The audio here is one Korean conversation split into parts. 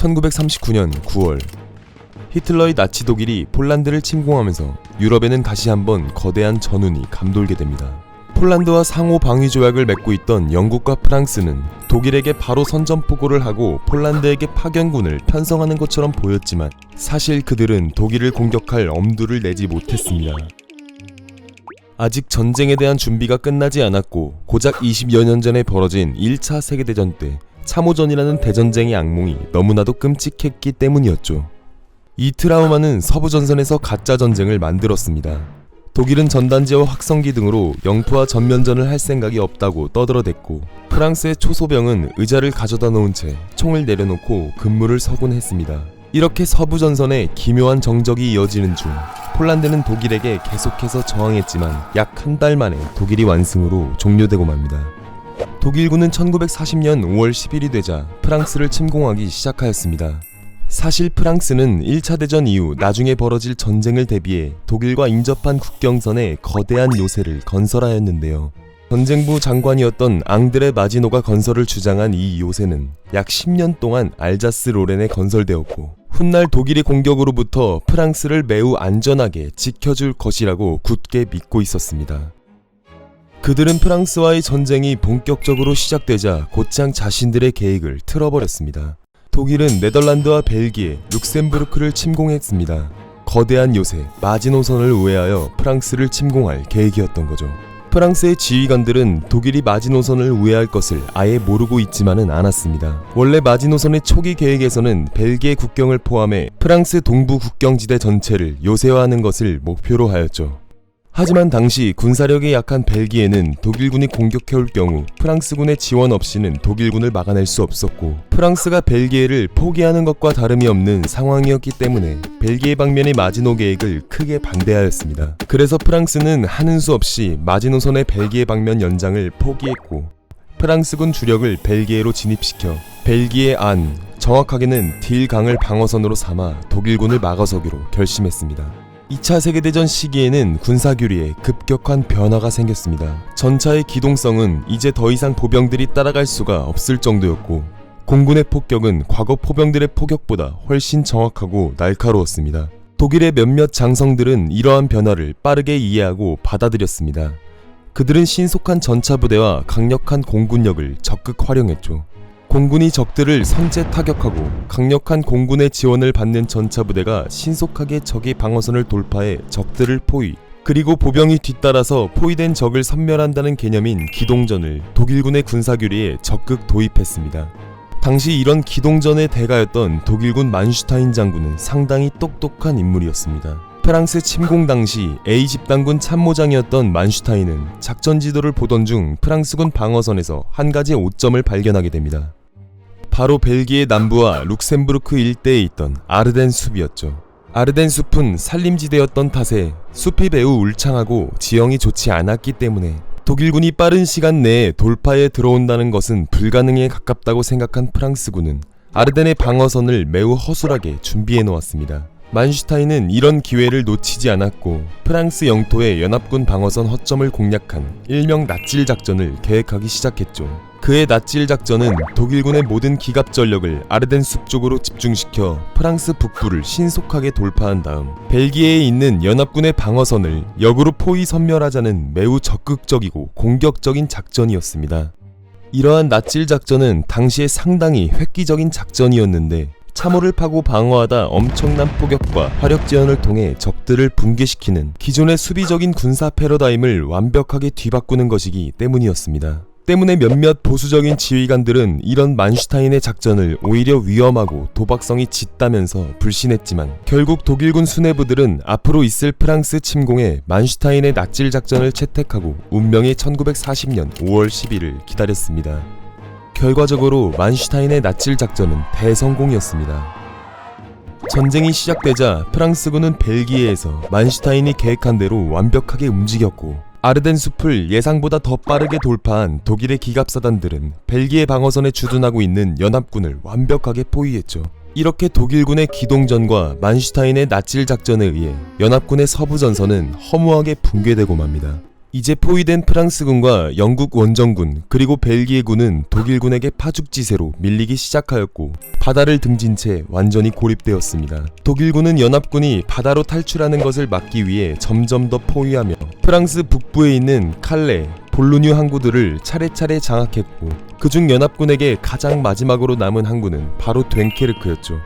1939년 9월 히틀러의 나치 독일이 폴란드를 침공하면서 유럽에는 다시 한번 거대한 전운이 감돌게 됩니다. 폴란드와 상호 방위 조약을 맺고 있던 영국과 프랑스는 독일에게 바로 선전포고를 하고 폴란드에게 파견군을 편성하는 것처럼 보였지만 사실 그들은 독일을 공격할 엄두를 내지 못했습니다. 아직 전쟁에 대한 준비가 끝나지 않았고 고작 20여 년 전에 벌어진 1차 세계대전 때 참호전이라는 대전쟁의 악몽이 너무나도 끔찍했기 때문이었죠. 이 트라우마는 서부전선에서 가짜 전쟁을 만들었습니다. 독일은 전단지와 확성기 등으로 영토와 전면전을 할 생각이 없다고 떠들어댔고 프랑스의 초소병은 의자를 가져다 놓은 채 총을 내려놓고 근무를 서곤했습니다. 이렇게 서부전선에 기묘한 정적이 이어지는 중 폴란드는 독일에게 계속해서 저항했지만 약 한 달 만에 독일이 완승으로 종료되고 맙니다. 독일군은 1940년 5월 10일이 되자 프랑스를 침공하기 시작하였습니다. 사실 프랑스는 1차 대전 이후 나중에 벌어질 전쟁을 대비해 독일과 인접한 국경선에 거대한 요새를 건설하였는데요. 전쟁부 장관이었던 앙드레 마지노가 건설을 주장한 이 요새는 약 10년 동안 알자스 로렌에 건설되었고 훗날 독일의 공격으로부터 프랑스를 매우 안전하게 지켜줄 것이라고 굳게 믿고 있었습니다. 그들은 프랑스와의 전쟁이 본격적으로 시작되자 곧장 자신들의 계획을 틀어버렸습니다. 독일은 네덜란드와 벨기에, 룩셈부르크를 침공했습니다. 거대한 요새 마지노선을 우회하여 프랑스를 침공할 계획이었던 거죠. 프랑스의 지휘관들은 독일이 마지노선을 우회할 것을 아예 모르고 있지만은 않았습니다. 원래 마지노선의 초기 계획에서는 벨기에 국경을 포함해 프랑스 동부 국경지대 전체를 요새화하는 것을 목표로 하였죠. 하지만 당시 군사력이 약한 벨기에는 독일군이 공격해올 경우 프랑스군의 지원 없이는 독일군을 막아낼 수 없었고 프랑스가 벨기에를 포기하는 것과 다름이 없는 상황이었기 때문에 벨기에 방면의 마지노 계획을 크게 반대하였습니다. 그래서 프랑스는 하는 수 없이 마지노선의 벨기에 방면 연장을 포기했고 프랑스군 주력을 벨기에로 진입시켜 벨기에 안, 정확하게는 딜 강을 방어선으로 삼아 독일군을 막아서기로 결심했습니다. 2차 세계대전 시기에는 군사교리에 급격한 변화가 생겼습니다. 전차의 기동성은 이제 더 이상 보병들이 따라갈 수가 없을 정도였고 공군의 폭격은 과거 포병들의 포격보다 훨씬 정확하고 날카로웠습니다. 독일의 몇몇 장성들은 이러한 변화를 빠르게 이해하고 받아들였습니다. 그들은 신속한 전차 부대와 강력한 공군력을 적극 활용했죠. 공군이 적들을 선제 타격하고 강력한 공군의 지원을 받는 전차부대가 신속하게 적의 방어선을 돌파해 적들을 포위, 그리고 보병이 뒤따라서 포위된 적을 섬멸한다는 개념인 기동전을 독일군의 군사교리에 적극 도입했습니다. 당시 이런 기동전의 대가였던 독일군 만슈타인 장군은 상당히 똑똑한 인물이었습니다. 프랑스 침공 당시 A집단군 참모장이었던 만슈타인은 작전 지도를 보던 중 프랑스군 방어선에서 한 가지 오점을 발견하게 됩니다. 바로 벨기에 남부와 룩셈부르크 일대에 있던 아르덴 숲이었죠. 아르덴 숲은 산림지대였던 탓에 숲이 매우 울창하고 지형이 좋지 않았기 때문에 독일군이 빠른 시간 내에 돌파에 들어온다는 것은 불가능에 가깝다고 생각한 프랑스군은 아르덴의 방어선을 매우 허술하게 준비해 놓았습니다. 만슈타인은 이런 기회를 놓치지 않았고 프랑스 영토의 연합군 방어선 허점을 공략한 일명 낫질 작전을 계획하기 시작했죠. 그의 낫질 작전은 독일군의 모든 기갑 전력을 아르덴 숲 쪽으로 집중시켜 프랑스 북부를 신속하게 돌파한 다음 벨기에에 있는 연합군의 방어선을 역으로 포위 섬멸하자는 매우 적극적이고 공격적인 작전이었습니다. 이러한 낫질 작전은 당시에 상당히 획기적인 작전이었는데 참호를 파고 방어하다 엄청난 포격과 화력 지원을 통해 적들을 붕괴시키는 기존의 수비적인 군사 패러다임을 완벽하게 뒤바꾸는 것이기 때문이었습니다. 때문에 몇몇 보수적인 지휘관들은 이런 만슈타인의 작전을 오히려 위험하고 도박성이 짙다면서 불신했지만 결국 독일군 수뇌부들은 앞으로 있을 프랑스 침공에 만슈타인의 낫질 작전을 채택하고 운명의 1940년 5월 10일을 기다렸습니다. 결과적으로 만슈타인의 낫질 작전은 대성공이었습니다. 전쟁이 시작되자 프랑스군은 벨기에에서 만슈타인이 계획한 대로 완벽하게 움직였고 아르덴 숲을 예상보다 더 빠르게 돌파한 독일의 기갑사단들은 벨기에 방어선에 주둔하고 있는 연합군을 완벽하게 포위했죠. 이렇게 독일군의 기동전과 만슈타인의 낫질 작전에 의해 연합군의 서부 전선은 허무하게 붕괴되고 맙니다. 이제 포위된 프랑스군과 영국 원정군 그리고 벨기에군은 독일군에게 파죽지세로 밀리기 시작하였고 바다를 등진 채 완전히 고립되었습니다. 독일군은 연합군이 바다로 탈출하는 것을 막기 위해 점점 더 포위하며 프랑스 북부에 있는 칼레, 볼루뉴 항구들을 차례차례 장악했고 그중 연합군에게 가장 마지막으로 남은 항구는 바로 됴케르크였죠.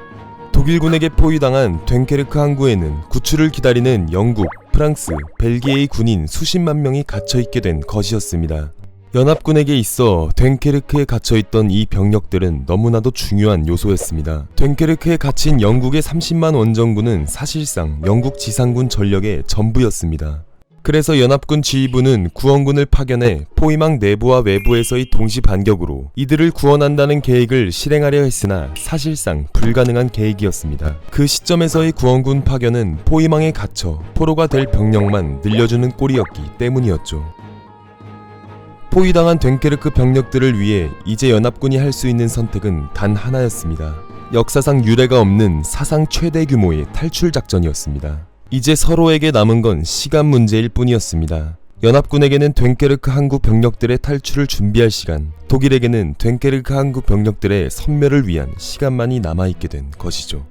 독일군에게 포위당한 됴케르크 항구에는 구출을 기다리는 영국, 프랑스, 벨기에의 군인 수십만 명이 갇혀있게 된 것이었습니다. 연합군에게 있어 됴케르크에 갇혀있던 이 병력들은 너무나도 중요한 요소였습니다. 됴케르크에 갇힌 영국의 30만 원정군은 사실상 영국 지상군 전력의 전부였습니다. 그래서 연합군 지휘부는 구원군을 파견해 포위망 내부와 외부에서의 동시 반격으로 이들을 구원한다는 계획을 실행하려 했으나 사실상 불가능한 계획이었습니다. 그 시점에서의 구원군 파견은 포위망에 갇혀 포로가 될 병력만 늘려주는 꼴이었기 때문이었죠. 포위당한 됴케르크 병력들을 위해 이제 연합군이 할 수 있는 선택은 단 하나였습니다. 역사상 유례가 없는 사상 최대 규모의 탈출 작전이었습니다. 이제 서로에게 남은 건 시간 문제일 뿐이었습니다. 연합군에게는 됴케르크 항구 병력들의 탈출을 준비할 시간, 독일에게는 됴케르크 항구 병력들의 섬멸을 위한 시간만이 남아있게 된 것이죠.